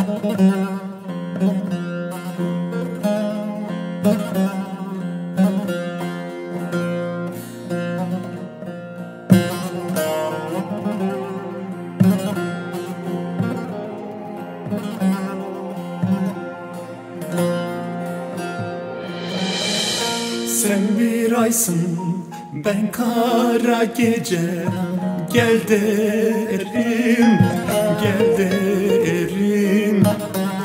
Sen bir aysın, ben kara gece. Gel derim, gel derim,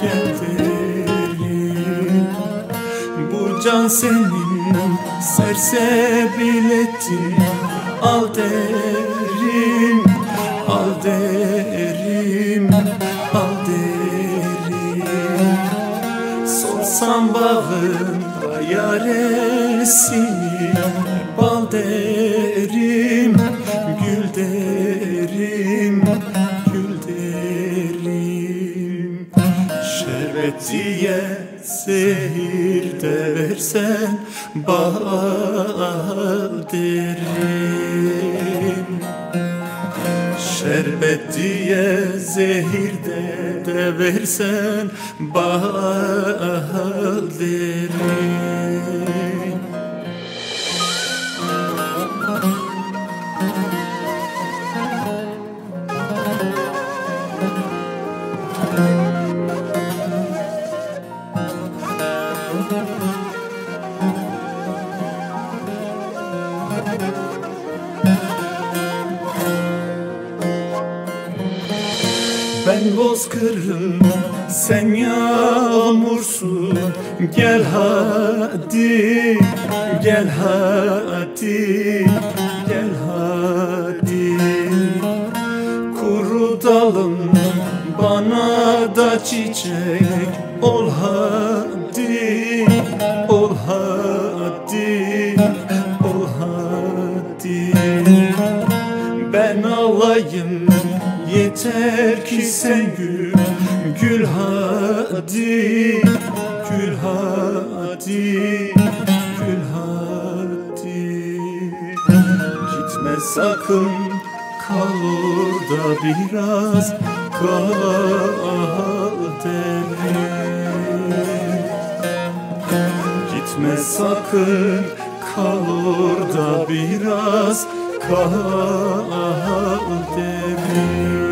gel derim. Bu can senin sersebil etti. Al derim, al derim, al derim. Solsam bağında yaresini, bal derim, gül derim, gül derim. Şerbet diye zehir de versen, bal derim. Şerbet diye zehir de versen, bal derim. Ben bozkırım, sen yağmursun. Gel hadi, gel hadi, gel hadi. Kuru dalım, bana da çiçek ol hadi, ol hadi, ol hadi. Ben alayım, yeter ki sen gül, gül hadi, gül hadi, gül hadi. Gitme sakın, kal orada biraz, kal derim. Gitme sakın, kal orada biraz, kal derim.